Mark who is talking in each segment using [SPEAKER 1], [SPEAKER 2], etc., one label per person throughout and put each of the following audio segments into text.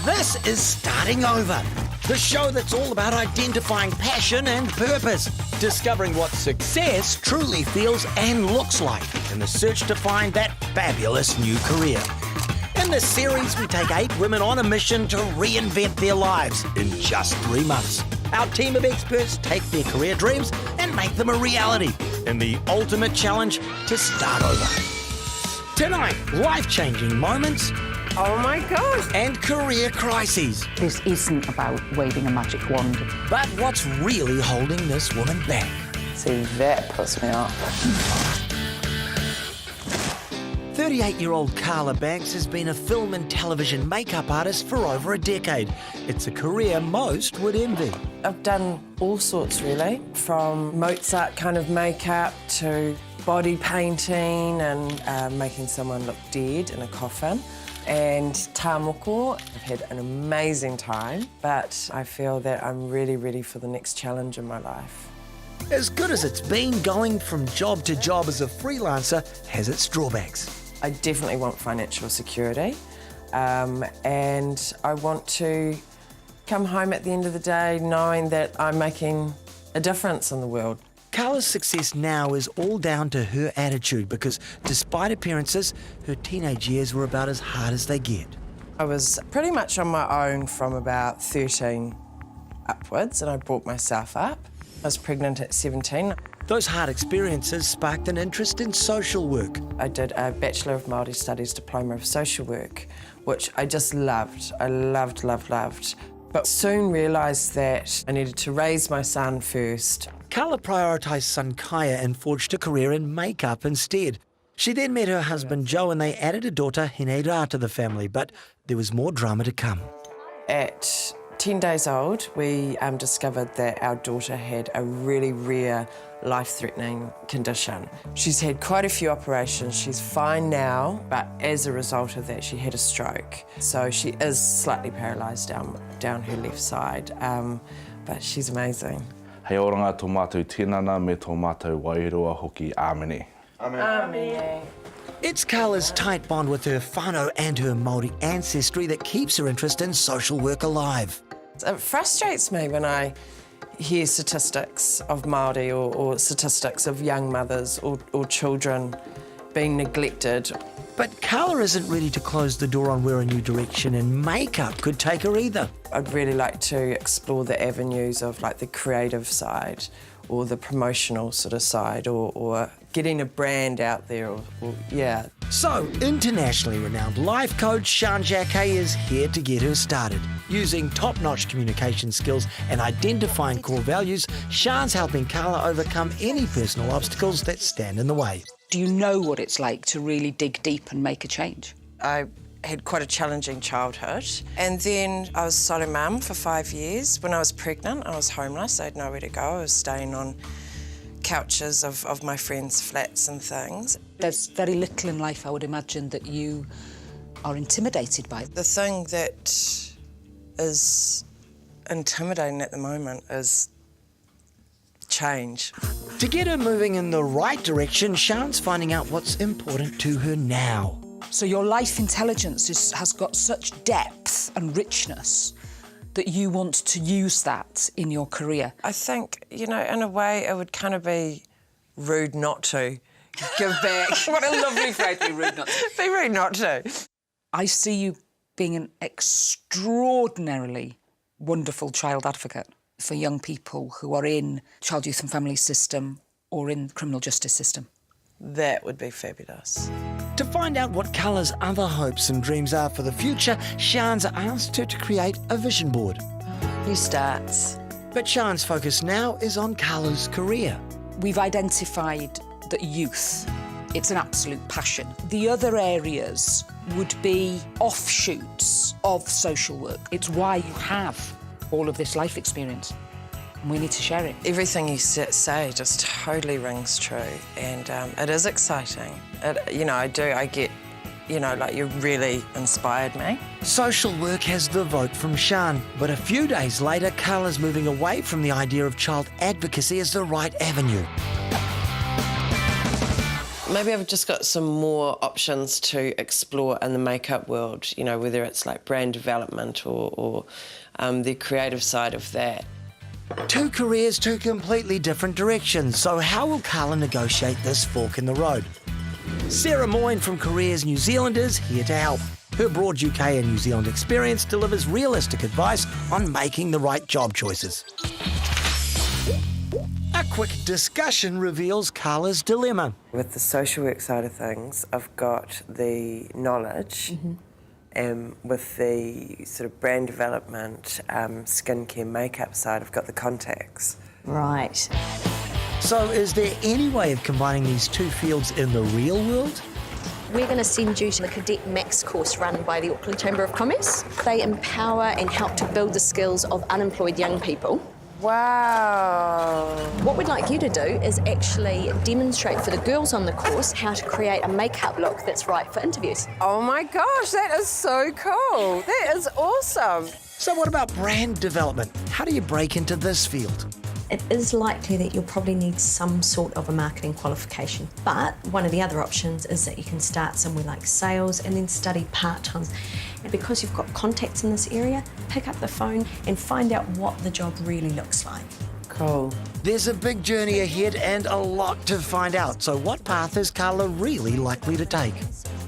[SPEAKER 1] This is Starting Over, the show that's all about identifying passion and purpose, discovering what success truly feels and looks like in the search to find that fabulous new career. In this series, we take 8 women on a mission to reinvent their lives in just 3 months. Our team of experts take their career dreams and make them a reality in the ultimate challenge to start over. Tonight, life-changing moments.
[SPEAKER 2] Oh my gosh!
[SPEAKER 1] And career crises.
[SPEAKER 3] This isn't about waving a magic wand.
[SPEAKER 1] But what's really holding this woman back?
[SPEAKER 2] See, that puts me off.
[SPEAKER 1] 38-year-old Carla Banks has been a film and television makeup artist for over a decade. It's a career most would envy.
[SPEAKER 2] I've done all sorts, really, from Mozart kind of makeup to body painting and making someone look dead in a coffin. And tāmoko. I've had an amazing time, but I feel that I'm really ready for the next challenge in my life.
[SPEAKER 1] As good as it's been, going from job to job as a freelancer has its drawbacks.
[SPEAKER 2] I definitely want financial security, and I want to come home at the end of the day knowing that I'm making a difference in the world.
[SPEAKER 1] Carla's success now is all down to her attitude because, despite appearances, her teenage years were about as hard as they get.
[SPEAKER 2] I was pretty much on my own from about 13 upwards, and I brought myself up. I was pregnant at 17.
[SPEAKER 1] Those hard experiences sparked an interest in social work.
[SPEAKER 2] I did a Bachelor of Māori Studies Diploma of Social Work, which I just loved. I loved. But soon realised that I needed to raise my son first.
[SPEAKER 1] Carla prioritised son Kaya and forged a career in makeup instead. She then met her husband Joe and they added a daughter, Hineira, to the family, but there was more drama to come.
[SPEAKER 2] At 10 days old, we discovered that our daughter had a really rare, life-threatening condition. She's had quite a few operations. She's fine now, but as a result of that, she had a stroke. So she is slightly paralysed down her left side, but she's amazing.
[SPEAKER 4] Hei oranga tō mātou tinana me tō mātou wairoa hoki āmene.
[SPEAKER 2] Amen.
[SPEAKER 1] It's Carla's tight bond with her whānau and her Māori ancestry that keeps her interest in social work alive.
[SPEAKER 2] It frustrates me when I hear statistics of Māori or statistics of young mothers or children being neglected.
[SPEAKER 1] But Carla isn't ready to close the door on where a new direction in makeup could take her either.
[SPEAKER 2] I'd really like to explore the avenues of like the creative side or the promotional sort of side or getting a brand out there yeah.
[SPEAKER 1] So, internationally renowned life coach Sian Jacquet is here to get her started. Using top-notch communication skills and identifying core values, Sian's helping Carla overcome any personal obstacles that stand in the way.
[SPEAKER 3] Do you know what it's like to really dig deep and make a change?
[SPEAKER 2] I had quite a challenging childhood, and then I was a solo mum for 5 years. When I was pregnant, I was homeless. I had nowhere to go. I was staying on couches of my friends' flats and things.
[SPEAKER 3] There's very little in life, I would imagine, that you are intimidated by.
[SPEAKER 2] The thing that is intimidating at the moment is change.
[SPEAKER 1] To get her moving in the right direction, Sian's finding out what's important to her now.
[SPEAKER 3] So your life intelligence has got such depth and richness that you want to use that in your career.
[SPEAKER 2] I think, you know, in a way, it would kind of be rude not to give back.
[SPEAKER 3] What a lovely phrase, be rude not to.
[SPEAKER 2] Be rude not to.
[SPEAKER 3] I see you being an extraordinarily wonderful child advocate for young people who are in child, youth and family system or in the criminal justice system.
[SPEAKER 2] That would be fabulous.
[SPEAKER 1] To find out what Carla's other hopes and dreams are for the future, Sian's asked her to create a vision board.
[SPEAKER 2] New starts.
[SPEAKER 1] But Sian's focus now is on Carla's career.
[SPEAKER 3] We've identified that youth, it's an absolute passion. The other areas would be offshoots of social work. It's why you have all of this life experience. And we need to share it.
[SPEAKER 2] Everything you say just totally rings true, and it is exciting. I get, like you really inspired me.
[SPEAKER 1] Social work has the vote from Sian, but a few days later, Carla's moving away from the idea of child advocacy as the right avenue.
[SPEAKER 2] Maybe I've just got some more options to explore in the makeup world, you know, whether it's like brand development or the creative side of that.
[SPEAKER 1] Two careers, two completely different directions. So how will Carla negotiate this fork in the road? Sarah Moyne from Careers New Zealand is here to help. Her broad UK and New Zealand experience delivers realistic advice on making the right job choices. A quick discussion reveals Carla's dilemma.
[SPEAKER 2] With the social work side of things, I've got the knowledge, and with the sort of brand development, skincare, makeup side, I've got the contacts.
[SPEAKER 5] Right.
[SPEAKER 1] So is there any way of combining these two fields in the real world?
[SPEAKER 5] We're going to send you to the Cadet Max course run by the Auckland Chamber of Commerce. They empower and help to build the skills of unemployed young people.
[SPEAKER 2] Wow.
[SPEAKER 5] What we'd like you to do is actually demonstrate for the girls on the course how to create a makeup look that's right for interviews.
[SPEAKER 2] Oh my gosh, that is so cool. That is awesome.
[SPEAKER 1] So what about brand development? How do you break into this field?
[SPEAKER 5] It is likely that you'll probably need some sort of a marketing qualification, but one of the other options is that you can start somewhere like sales and then study part-time. And because you've got contacts in this area, pick up the phone and find out what the job really looks like.
[SPEAKER 2] Cool.
[SPEAKER 1] There's a big journey ahead and a lot to find out. So what path is Carla really likely to take?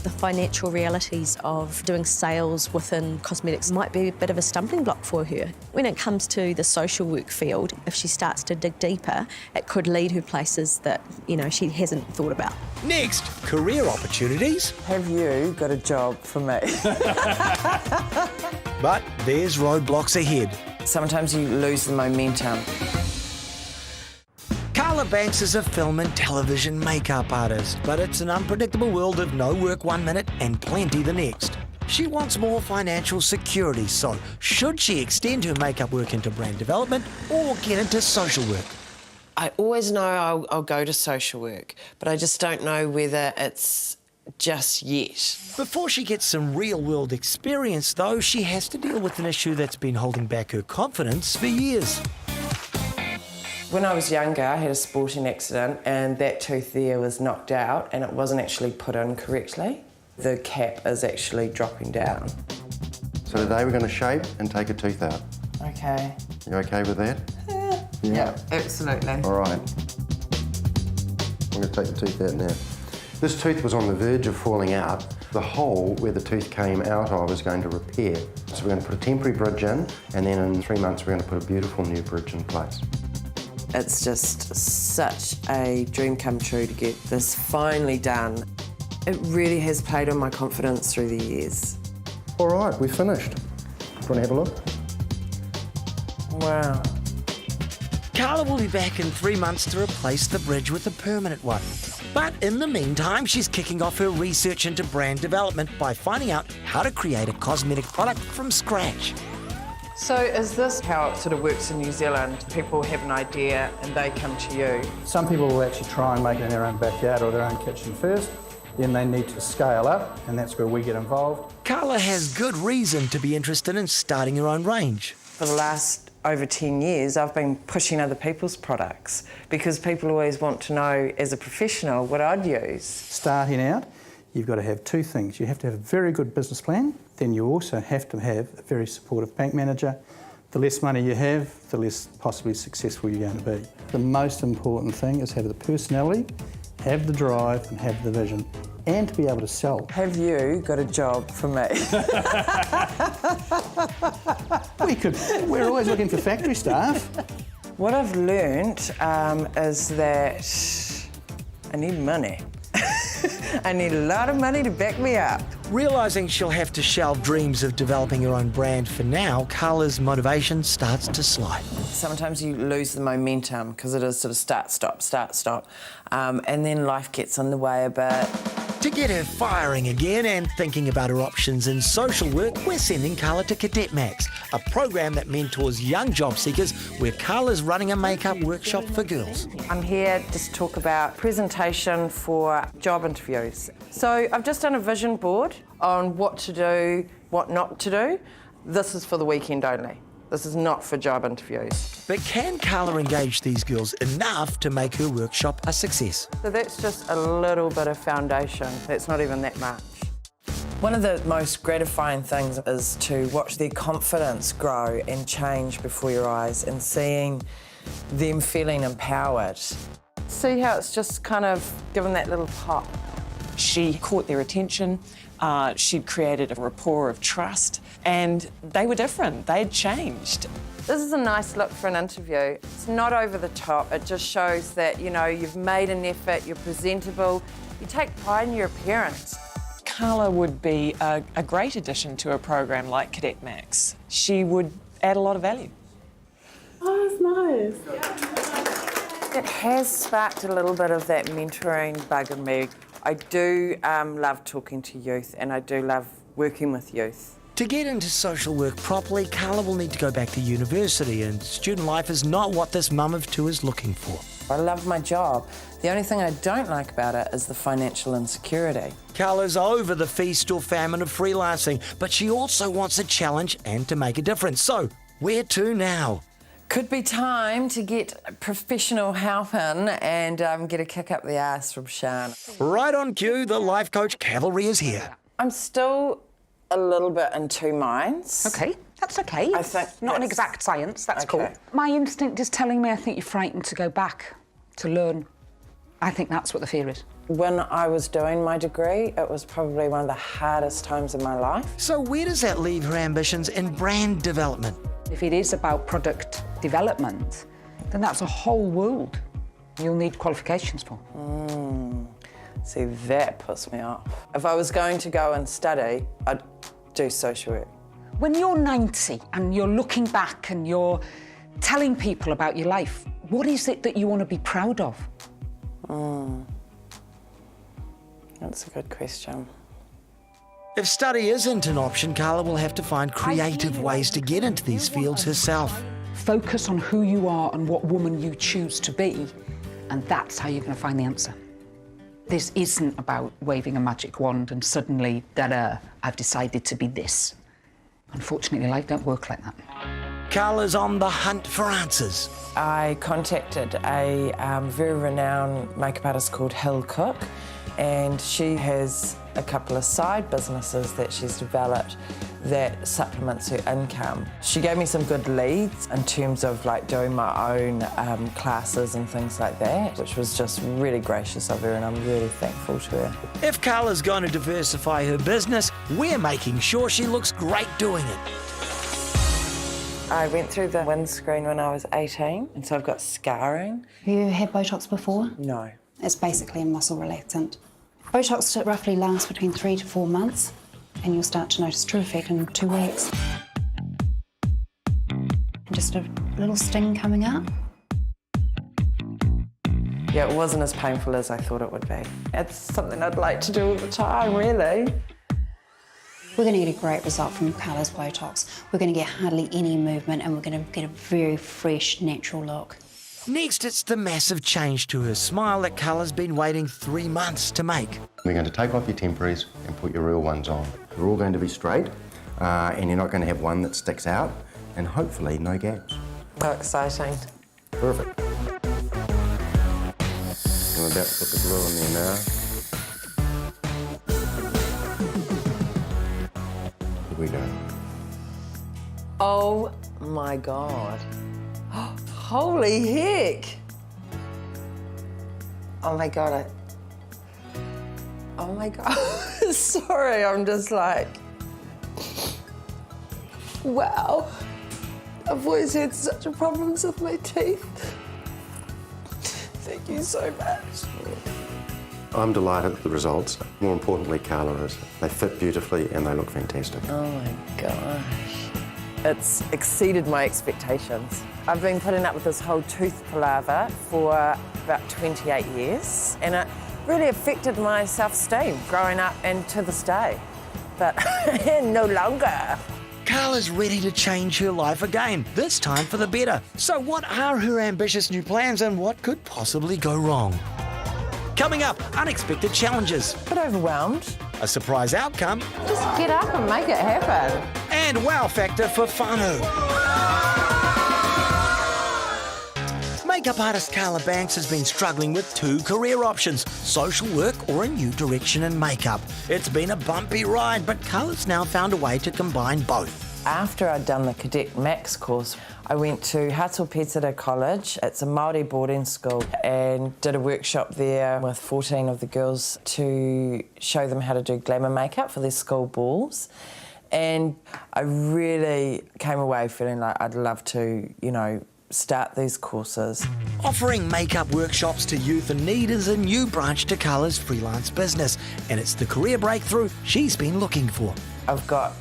[SPEAKER 5] The financial realities of doing sales within cosmetics might be a bit of a stumbling block for her. When it comes to the social work field, if she starts to dig deeper, it could lead her places that, you know, she hasn't thought about.
[SPEAKER 1] Next, career opportunities.
[SPEAKER 2] Have you got a job for me?
[SPEAKER 1] But there's roadblocks ahead.
[SPEAKER 2] Sometimes you lose the momentum.
[SPEAKER 1] Carla Banks is a film and television makeup artist, but it's an unpredictable world of no work one minute and plenty the next. She wants more financial security, so should she extend her makeup work into brand development or get into social work?
[SPEAKER 2] I always know I'll go to social work, but I just don't know whether it's just yet.
[SPEAKER 1] Before she gets some real-world experience, though, she has to deal with an issue that's been holding back her confidence for years.
[SPEAKER 2] When I was younger, I had a sporting accident and that tooth there was knocked out and it wasn't actually put in correctly. The cap is actually dropping down.
[SPEAKER 6] So today we're going to shape and take a tooth out.
[SPEAKER 2] Okay.
[SPEAKER 6] You okay with that?
[SPEAKER 2] Yeah, absolutely.
[SPEAKER 6] All right. I'm going to take the tooth out now. This tooth was on the verge of falling out. The hole where the tooth came out of is going to repair. So we're going to put a temporary bridge in, and then in 3 months we're going to put a beautiful new bridge in place.
[SPEAKER 2] It's just such a dream come true to get this finally done. It really has played on my confidence through the years.
[SPEAKER 6] All right, we're finished. Do you want to have a look?
[SPEAKER 2] Wow.
[SPEAKER 1] Carla will be back in 3 months to replace the bridge with a permanent one. But in the meantime, she's kicking off her research into brand development by finding out how to create a cosmetic product from scratch.
[SPEAKER 2] So is this how it sort of works in New Zealand? People have an idea and they come to you?
[SPEAKER 7] Some people will actually try and make it in their own backyard or their own kitchen first, then they need to scale up, and that's where we get involved.
[SPEAKER 1] Carla has good reason to be interested in starting her own range.
[SPEAKER 2] For the last over 10 years, I've been pushing other people's products because people always want to know, as a professional, what I'd use.
[SPEAKER 7] Starting out, you've got to have two things. You have to have a very good business plan, then you also have to have a very supportive bank manager. The less money you have, the less possibly successful you're going to be. The most important thing is have the personality, have the drive and have the vision, and to be able to sell.
[SPEAKER 2] Have you got a job for me?
[SPEAKER 7] We're always looking for factory staff.
[SPEAKER 2] What I've learnt is that I need money. I need a lot of money to back me up.
[SPEAKER 1] Realising she'll have to shelve dreams of developing her own brand for now, Carla's motivation starts to slide.
[SPEAKER 2] Sometimes you lose the momentum because it is sort of start, stop, and then life gets in the way a bit.
[SPEAKER 1] To get her firing again and thinking about her options in social work, we're sending Carla to Cadet Max, a program that mentors young job seekers where Carla's running a makeup workshop for girls.
[SPEAKER 2] I'm here just to talk about presentation for job interviews. So I've just done a vision board on what to do, what not to do. This is for the weekend only. This is not for job interviews.
[SPEAKER 1] But can Carla engage these girls enough to make her workshop a success?
[SPEAKER 2] So that's just a little bit of foundation. That's not even that much. One of the most gratifying things is to watch their confidence grow and change before your eyes and seeing them feeling empowered. See how it's just kind of given that little pop?
[SPEAKER 8] She caught their attention, she'd created a rapport of trust, and they were different, they'd changed.
[SPEAKER 2] This is a nice look for an interview. It's not over the top, it just shows that, you know, you've made an effort, you're presentable, you take pride in your appearance.
[SPEAKER 8] Carla would be a great addition to a program like Cadet Max. She would add a lot of value.
[SPEAKER 2] Oh, that's nice. It has sparked a little bit of that mentoring bug in me. I do love talking to youth and I do love working with youth.
[SPEAKER 1] To get into social work properly, Carla will need to go back to university, and student life is not what this mum of two is looking for.
[SPEAKER 2] I love my job. The only thing I don't like about it is the financial insecurity.
[SPEAKER 1] Carla's over the feast or famine of freelancing, but she also wants a challenge and to make a difference. So, where to now?
[SPEAKER 2] Could be time to get professional help in and get a kick up the arse from Sian.
[SPEAKER 1] Right on cue, the life coach cavalry is here.
[SPEAKER 2] I'm still a little bit in two minds.
[SPEAKER 3] OK, that's OK.
[SPEAKER 2] I think
[SPEAKER 3] not an
[SPEAKER 2] that's-
[SPEAKER 3] exact science, that's
[SPEAKER 2] Okay.
[SPEAKER 3] cool. My instinct is telling me I think you're frightened to go back, to learn. I think that's what the fear is.
[SPEAKER 2] When I was doing my degree, it was probably one of the hardest times of my life.
[SPEAKER 1] So where does that leave her ambitions in brand development?
[SPEAKER 3] If it is about product development, then that's a whole world you'll need qualifications for.
[SPEAKER 2] See, that puts me off. If I was going to go and study, I'd do social work.
[SPEAKER 3] When you're 90 and you're looking back and you're telling people about your life, what is it that you want to be proud of?
[SPEAKER 2] That's a good question.
[SPEAKER 1] If study isn't an option, Carla will have to find creative ways to get into these fields herself.
[SPEAKER 3] Focus on who you are and what woman you choose to be, and that's how you're going to find the answer. This isn't about waving a magic wand and suddenly, da-da, I've decided to be this. Unfortunately, life don't work like that.
[SPEAKER 1] Carla's on the hunt for answers.
[SPEAKER 2] I contacted a very renowned makeup artist called Hill Cook, and she has a couple of side businesses that she's developed that supplements her income. She gave me some good leads in terms of like doing my own classes and things like that, which was just really gracious of her, and I'm really thankful to her.
[SPEAKER 1] If Carla's going to diversify her business, we're making sure she looks great doing it.
[SPEAKER 2] I went through the windscreen when I was 18, and so I've got scarring.
[SPEAKER 9] Have you had Botox before?
[SPEAKER 2] No.
[SPEAKER 9] It's basically a muscle relaxant. Botox roughly lasts between 3 to 4 months, and you'll start to notice true effect in 2 weeks. Just a little sting coming up.
[SPEAKER 2] Yeah, it wasn't as painful as I thought it would be. It's something I'd like to do all the time, really.
[SPEAKER 9] We're going to get a great result from Carla's Botox. We're going to get hardly any movement, and we're going to get a very fresh, natural look.
[SPEAKER 1] Next, it's the massive change to her smile that Carla's been waiting 3 months to make.
[SPEAKER 6] We're going to take off your temporaries and put your real ones on. They're all going to be straight, and you're not going to have one that sticks out, and hopefully no gaps.
[SPEAKER 2] How exciting.
[SPEAKER 6] Perfect. I'm about to put the glue in there now. Here we go.
[SPEAKER 2] Oh my God. Holy heck. Oh my God. Oh my God. Sorry, I'm just like, wow. I've always had such problems with my teeth. Thank you so much.
[SPEAKER 6] I'm delighted with the results. More importantly, Carla is. They fit beautifully and they look fantastic.
[SPEAKER 2] Oh my gosh. It's exceeded my expectations. I've been putting up with this whole tooth palaver for about 28 years, and it really affected my self-esteem growing up and to this day. But no longer.
[SPEAKER 1] Carla's ready to change her life again, this time for the better. So what are her ambitious new plans, and what could possibly go wrong? Coming up, unexpected challenges,
[SPEAKER 2] A bit overwhelmed.
[SPEAKER 1] a surprise outcome,
[SPEAKER 2] Just get up and make it happen.
[SPEAKER 1] and wow factor for whānau. Makeup artist Carla Banks has been struggling with 2 career options, social work or a new direction in makeup. It's been a bumpy ride, but Carla's now found a way to combine both.
[SPEAKER 2] After I'd done the Cadet Max course, I went to Hatzel Petsida College. It's a Māori boarding school, and did a workshop there with 14 of the girls to show them how to do glamour makeup for their school balls. And I really came away feeling like I'd love to, start these courses.
[SPEAKER 1] Offering makeup workshops to youth in need is a new branch to Carla's freelance business, and it's the career breakthrough she's been looking for.
[SPEAKER 2] I've got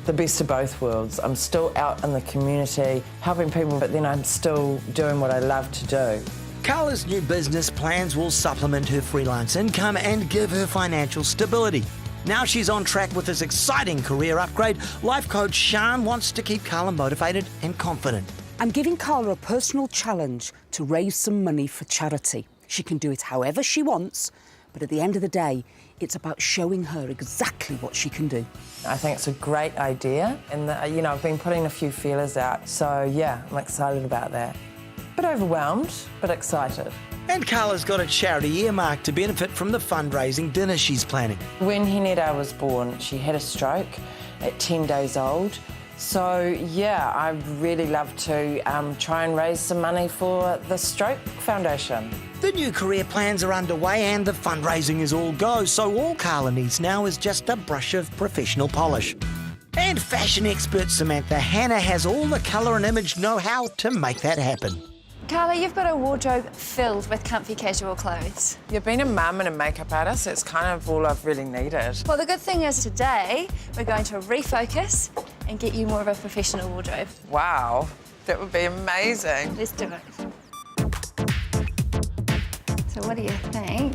[SPEAKER 2] the best of both worlds. I'm still out in the community helping people, but then I'm still doing what I love to do.
[SPEAKER 1] Carla's new business plans will supplement her freelance income and give her financial stability. Now she's on track with this exciting career upgrade. Life coach Sian wants to keep Carla motivated and confident.
[SPEAKER 3] I'm giving Carla a personal challenge to raise some money for charity. She can do it however she wants, but at the end of the day, it's about showing her exactly what she can do.
[SPEAKER 2] I think it's a great idea, and I've been putting a few feelers out, so yeah, I'm excited about that. Bit overwhelmed, but excited.
[SPEAKER 1] And Carla's got a charity earmarked to benefit from the fundraising dinner she's planning.
[SPEAKER 2] When Henetta was born, she had a stroke at 10 days old. So, yeah, I'd really love to try and raise some money for the Stroke Foundation.
[SPEAKER 1] The new career plans are underway and the fundraising is all go, so all Carla needs now is just a brush of professional polish. And fashion expert Samantha Hanna has all the colour and image know-how to make that happen.
[SPEAKER 10] Carla, you've got a wardrobe filled with comfy casual clothes.
[SPEAKER 2] You've been a mum and a makeup artist, it's kind of all I've really needed.
[SPEAKER 10] Well, the good thing is today we're going to refocus and get you more of a professional wardrobe.
[SPEAKER 2] Wow, that would be amazing.
[SPEAKER 10] Let's do it. So what do you think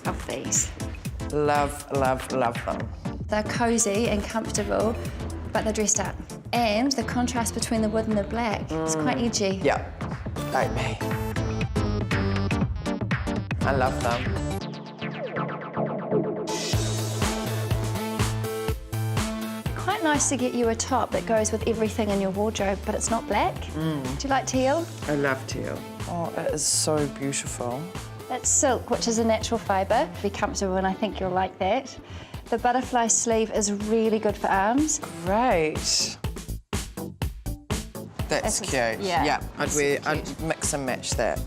[SPEAKER 10] of these?
[SPEAKER 2] Love, love, love them.
[SPEAKER 10] They're cosy and comfortable, but they're dressed up. And the contrast between the wood and the black is quite edgy.
[SPEAKER 2] Yeah, like me. I love them.
[SPEAKER 10] Quite nice to get you a top that goes with everything in your wardrobe, but it's not black. Do you like teal?
[SPEAKER 2] I love teal. Oh, it is so beautiful.
[SPEAKER 10] That's silk, which is a natural fibre. Be comfortable, and I think you'll like that. The butterfly sleeve is really good for arms.
[SPEAKER 2] Great. That's cute.
[SPEAKER 10] Yeah.
[SPEAKER 2] I'd mix and match that.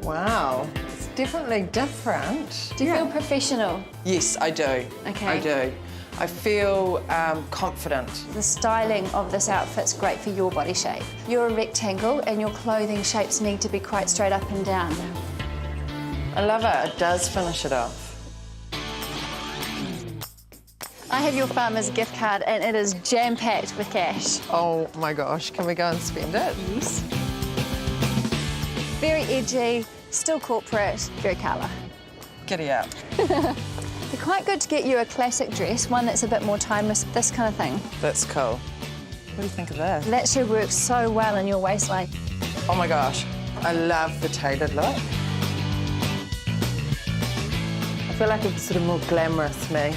[SPEAKER 2] Wow, it's definitely different.
[SPEAKER 10] Do you feel professional?
[SPEAKER 2] Yes, I do.
[SPEAKER 10] Okay.
[SPEAKER 2] I do. I feel confident.
[SPEAKER 10] The styling of this outfit's great for your body shape. You're a rectangle and your clothing shapes need to be quite straight up and down.
[SPEAKER 2] I love it. It does finish it off.
[SPEAKER 10] I have your farmer's gift card and it is jam-packed with cash.
[SPEAKER 2] Oh my gosh, can we go and spend it?
[SPEAKER 10] Yes. Very edgy, still corporate, very Carla.
[SPEAKER 2] Giddy up.
[SPEAKER 10] They're quite good to get you a classic dress, one that's a bit more timeless, this kind of thing.
[SPEAKER 2] That's cool. What do you think of that?
[SPEAKER 10] That should work so well in your waistline.
[SPEAKER 2] Oh my gosh, I love the tailored look. I feel like it's sort of more glamorous me.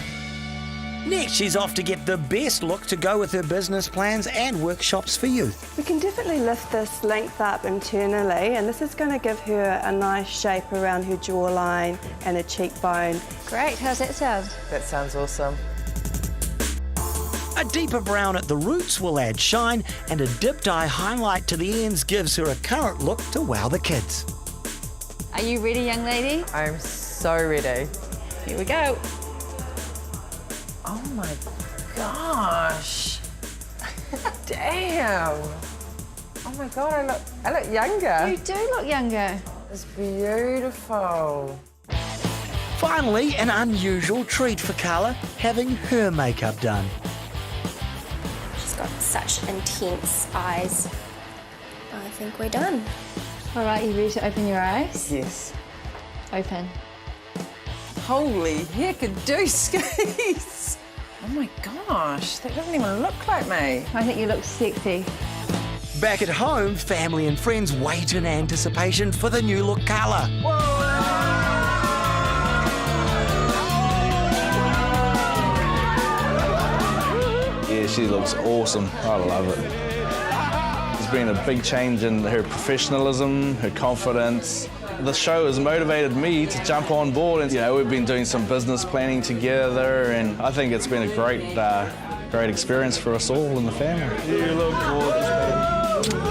[SPEAKER 1] Next, she's off to get the best look to go with her business plans and workshops for youth.
[SPEAKER 11] We can definitely lift this length up internally, and this is going to give her a nice shape around her jawline and her cheekbone.
[SPEAKER 10] Great, how's that sound?
[SPEAKER 2] That sounds awesome.
[SPEAKER 1] A deeper brown at the roots will add shine, and a dipped eye highlight to the ends gives her a current look to wow the kids.
[SPEAKER 10] Are you ready, young lady?
[SPEAKER 2] I'm so ready.
[SPEAKER 10] Here we go.
[SPEAKER 2] Oh my gosh. Damn. Oh my God, I look younger.
[SPEAKER 10] You do look younger.
[SPEAKER 2] It's beautiful.
[SPEAKER 1] Finally, an unusual treat for Carla, having her makeup done.
[SPEAKER 5] She's got such intense eyes. I think we're done.
[SPEAKER 10] All right, you ready to open your eyes?
[SPEAKER 2] Yes.
[SPEAKER 10] Open.
[SPEAKER 2] Holy heck-a-dooskies. Oh my gosh, that doesn't even look like me.
[SPEAKER 10] I think you look sexy.
[SPEAKER 1] Back at home, family and friends wait in anticipation for the new look Carla.
[SPEAKER 4] Yeah, she looks awesome. I love it. been a big change in her professionalism, her confidence. The show has motivated me to jump on board, and we've been doing some business planning together, and I think it's been a great experience for us all in the family. You look gorgeous, baby.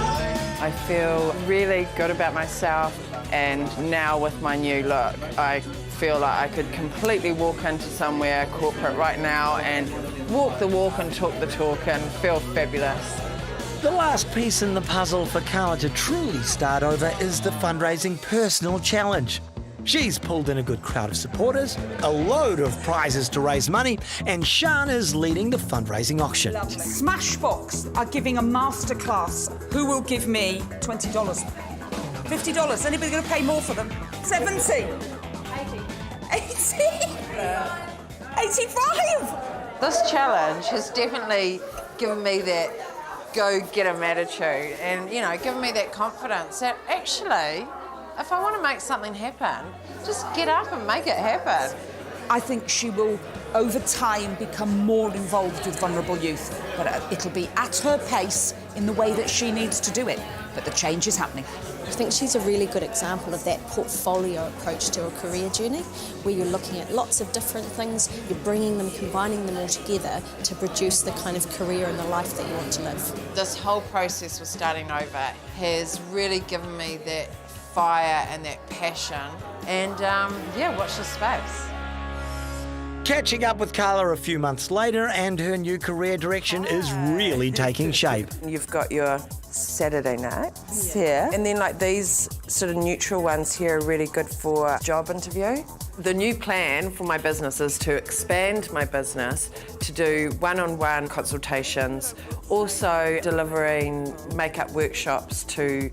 [SPEAKER 2] I feel really good about myself, and now with my new look, I feel like I could completely walk into somewhere corporate right now and walk the walk and talk the talk and feel fabulous.
[SPEAKER 1] The last piece in the puzzle for Carla to truly start over is the fundraising personal challenge. She's pulled in a good crowd of supporters, a load of prizes to raise money, and Sian is leading the fundraising auction.
[SPEAKER 3] Smashbox are giving a masterclass. Who will give me $20? $50? Anybody going to pay more for them? 70? 80? 85?
[SPEAKER 2] This challenge has definitely given me that go-getter attitude and, given me that confidence that actually, if I want to make something happen, just get up and make it happen.
[SPEAKER 3] I think she will, over time, become more involved with vulnerable youth, but it'll be at her pace in the way that she needs to do it. But the change is happening.
[SPEAKER 5] I think she's a really good example of that portfolio approach to a career journey, where you're looking at lots of different things, you're bringing them, combining them all together to produce the kind of career and the life that you want to live.
[SPEAKER 2] This whole process with starting over has really given me that fire and that passion, and watch this space.
[SPEAKER 1] Catching up with Carla a few months later, and her new career direction is really taking shape.
[SPEAKER 2] You've got your Saturday nights here, and then like these sort of neutral ones here are really good for job interview. The new plan for my business is to expand my business to do one-on-one consultations, also delivering makeup workshops to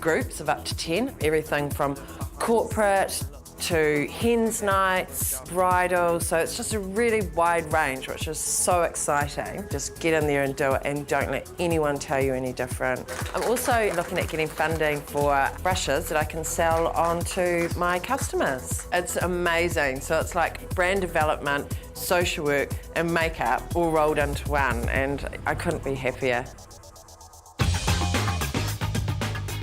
[SPEAKER 2] groups of up to 10, everything from corporate to hens nights, bridal, so it's just a really wide range, which is so exciting. Just get in there and do it, and don't let anyone tell you any different. I'm also looking at getting funding for brushes that I can sell on to my customers. It's amazing, so it's like brand development, social work and makeup all rolled into one, and I couldn't be happier.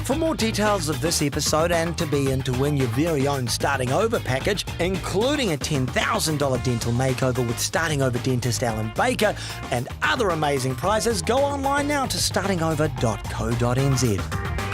[SPEAKER 1] For more details of this episode and to be in to win your very own Starting Over package, including a $10,000 dental makeover with Starting Over dentist Alan Baker and other amazing prizes, go online now to startingover.co.nz.